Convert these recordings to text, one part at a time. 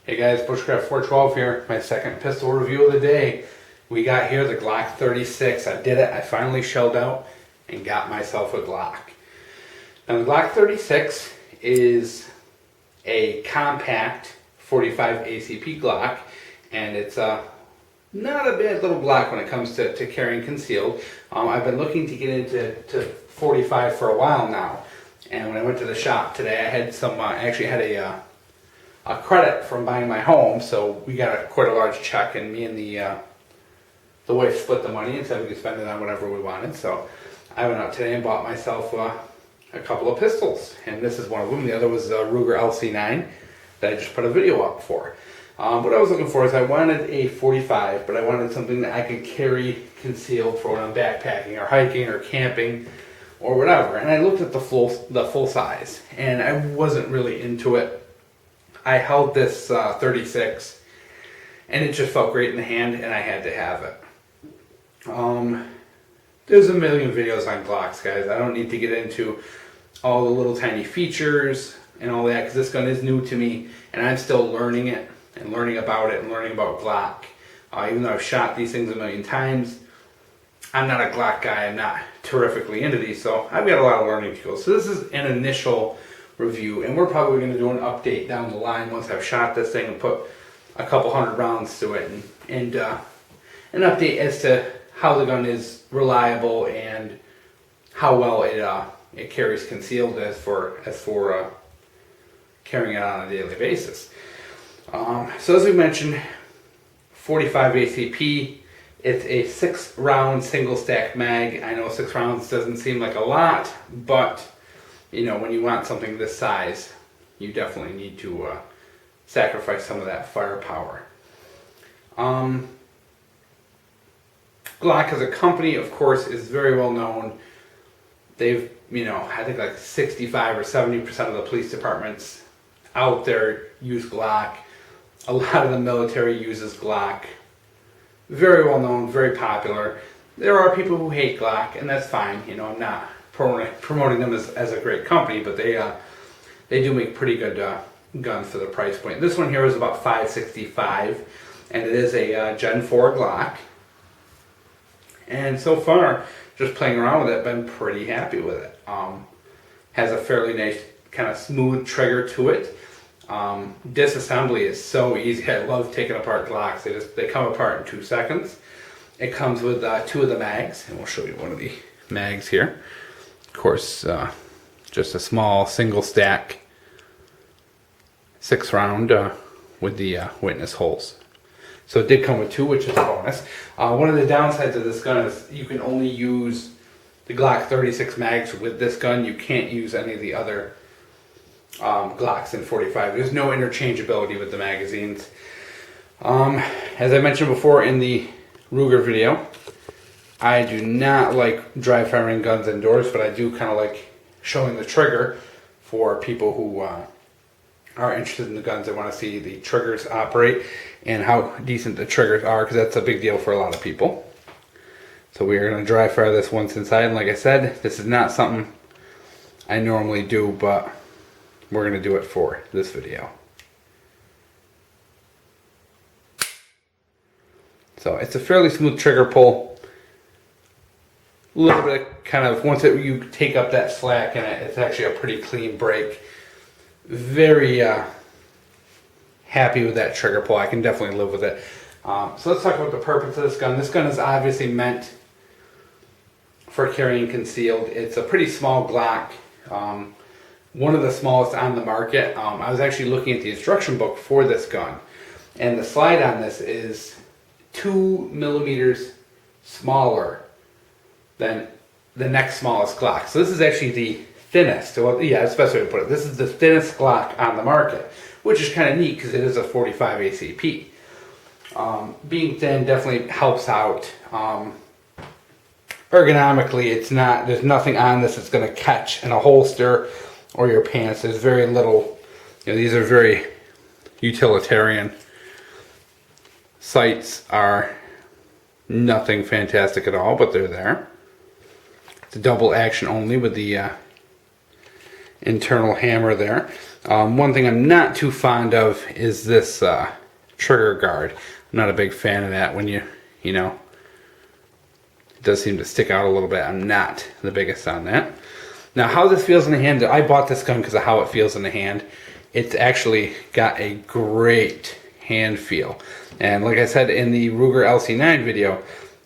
Hey guys, Bushcraft 412 here. My second pistol review of the day. We got here the Glock 36. I did it. I finally shelled out and got myself a Glock. Now the Glock 36 is a compact 45 ACP Glock, and it's not a bad little Glock when it comes to carrying concealed. I've been looking to get into 45 for a while now, and when I went to the shop today, I had some. I actually had a credit from buying my home, so we got quite a large check, and me and the wife split the money and said we could spend it on whatever we wanted. So I went out today and bought myself a couple of pistols, and this is one of them. The other was a Ruger LC9 that I just put a video up for. What I was looking for is I wanted a 45, but I wanted something that I could carry concealed for when I'm backpacking or hiking or camping or whatever. And I looked at the full size, and I wasn't really into it. I held this 36, and it just felt great in the hand, and I had to have it. There's a million videos on Glocks, guys. I don't need to get into all the little tiny features and all that, because this gun is new to me, and I'm still learning it and learning about it and learning about Glock. Even though I've shot these things a million times, I'm not a Glock guy. I'm not terrifically into these, so I've got a lot of learning to go. So this is an initial review, and we're probably going to do an update down the line once I've shot this thing and put a couple hundred rounds to it, and an update as to how the gun is reliable and how well it carries concealed as for carrying it on a daily basis. So as we mentioned, 45 ACP. It's a 6 round single stack mag. I know 6 rounds doesn't seem like a lot, but you know, when you want something this size, you definitely need to sacrifice some of that firepower. Glock as a company, of course, is very well known. They've, I think like 65 or 70% of the police departments out there use Glock. A lot of the military uses Glock. Very well known, very popular. There are people who hate Glock, and that's fine. I'm not promoting them as a great company, but they do make pretty good guns for the price point. This one here is about $565, and it is a Gen 4 Glock. And so far, just playing around with it, I've been pretty happy with it. Has a fairly nice kind of smooth trigger to it. Disassembly is so easy. I love taking apart Glocks. They come apart in 2 seconds. It comes with 2 of the mags, and we'll show you one of the mags here. Of course, just a small single stack 6 round with the witness holes. So it did come with 2, which is a bonus. One of the downsides of this gun is you can only use the Glock 36 mags with this gun. You can't use any of the other Glocks in 45. There's no interchangeability with the magazines. As I mentioned before in the Ruger video, I do not like dry firing guns indoors, but I do kind of like showing the trigger for people who are interested in the guns. They want to see the triggers operate and how decent the triggers are, because that's a big deal for a lot of people. So we are going to dry fire this once inside, and like I said, this is not something I normally do, but we're going to do it for this video. So it's a fairly smooth trigger pull. A little bit of kind of, once you take up that slack in it, it's actually a pretty clean break. Very happy with that trigger pull. I can definitely live with it. So let's talk about the purpose of this gun. This gun is obviously meant for carrying concealed. It's a pretty small Glock. One of the smallest on the market. I was actually looking at the instruction book for this gun, and the slide on this is 2 millimeters smaller than the next smallest Glock. So this is actually the thinnest. Well, yeah, that's the best way to put it. This is the thinnest Glock on the market, which is kind of neat because it is a 45 ACP. Being thin definitely helps out. Ergonomically, there's nothing on this that's going to catch in a holster or your pants. There's very little, these are very utilitarian. Sights are nothing fantastic at all, but they're there. It's a double action only with the internal hammer there. One thing I'm not too fond of is this trigger guard. I'm not a big fan of that when you know, it does seem to stick out a little bit. I'm not the biggest on that. Now, how this feels in the hand, I bought this gun because of how it feels in the hand. It's actually got a great hand feel. And like I said in the Ruger LC9 video,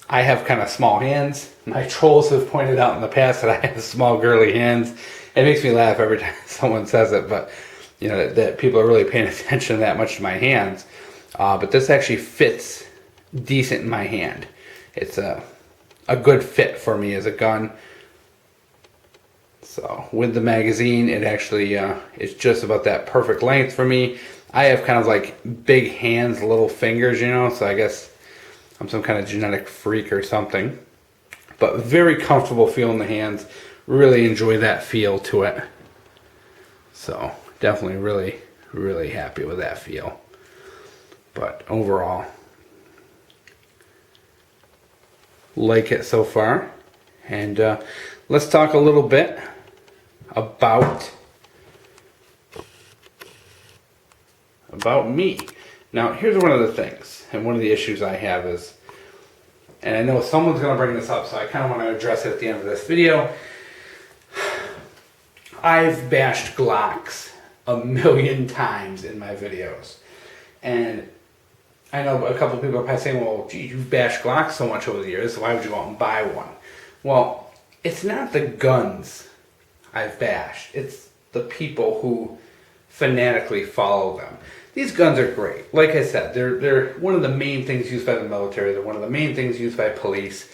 I have kind of small hands. My trolls have pointed out in the past that I have small girly hands. It makes me laugh every time someone says it, but you know, that people are really paying attention that much to my hands. But this actually fits decent in my hand. It's a good fit for me as a gun. So with the magazine, it actually is just about that perfect length for me. I have kind of like big hands, little fingers, you know, so I guess I'm some kind of genetic freak or something. But very comfortable feel in the hands. Really enjoy that feel to it. So definitely really happy with that feel. But overall, like it so far. And let's talk a little bit about me. Now, here's one of the things, and one of the issues I have is, and I know someone's going to bring this up, so I kind of want to address it at the end of this video. I've bashed Glocks a million times in my videos. And I know a couple of people are probably saying, well, gee, you've bashed Glocks so much over the years, so why would you go out and buy one? Well, it's not the guns I've bashed. It's the people who fanatically follow them. These guns are great. Like I said, they're one of the main things used by the military. They're one of the main things used by police.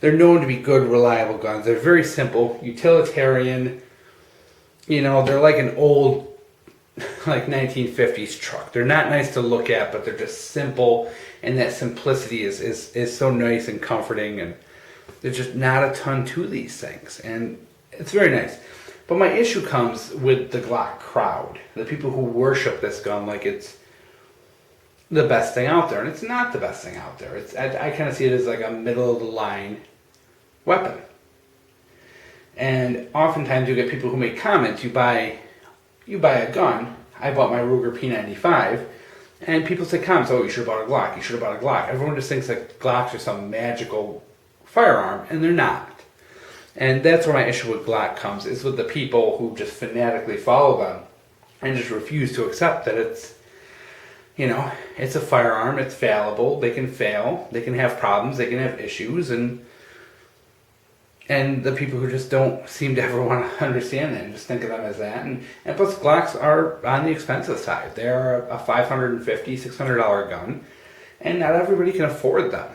They're known to be good, reliable guns. They're very simple, utilitarian. You know, they're like an old, like 1950s truck. They're not nice to look at, but they're just simple. And that simplicity is so nice and comforting. And there's just not a ton to these things. And it's very nice. But my issue comes with the Glock crowd, the people who worship this gun like it's the best thing out there, and it's not the best thing out there. I kind of see it as like a middle of the line weapon. And oftentimes you get people who make comments. You buy a gun. I bought my Ruger P95, and people say comments, "Oh, you should have bought a Glock. You should have bought a Glock." Everyone just thinks that Glocks are some magical firearm, and they're not. And that's where my issue with Glock comes, is with the people who just fanatically follow them and just refuse to accept that it's, you know, it's a firearm, it's fallible, they can fail, they can have problems, they can have issues, and the people who just don't seem to ever want to understand that and just think of them as that. And plus, Glocks are on the expensive side. They're a $550, $600 gun, and not everybody can afford them.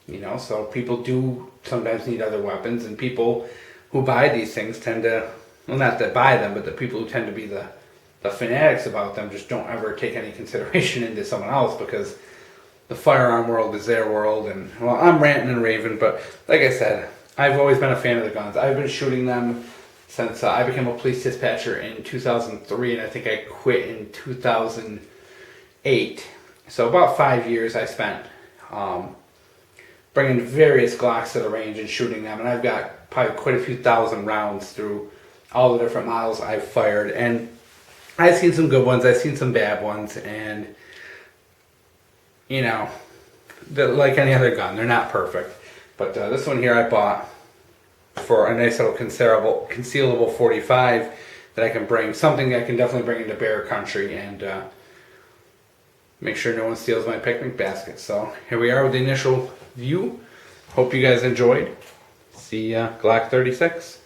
You know, so people do sometimes need other weapons, and people who buy these things tend to, well, not that buy them, but the people who tend to be the fanatics about them just don't ever take any consideration into someone else, because the firearm world is their world. And, well, I'm ranting and raving, but like I said, I've always been a fan of the guns. I've been shooting them since I became a police dispatcher in 2003, and I think I quit in 2008. So about 5 years I spent bringing various Glocks to the range and shooting them, and I've got probably quite a few thousand rounds through all the different models I've fired, and I've seen some good ones, I've seen some bad ones, and you know, like any other gun, they're not perfect. But this one here I bought for a nice little concealable 45 that I can bring, something I can definitely bring into bear country and make sure no one steals my picnic basket. So here we are with the initial view. Hope you guys enjoyed. See Glock 36.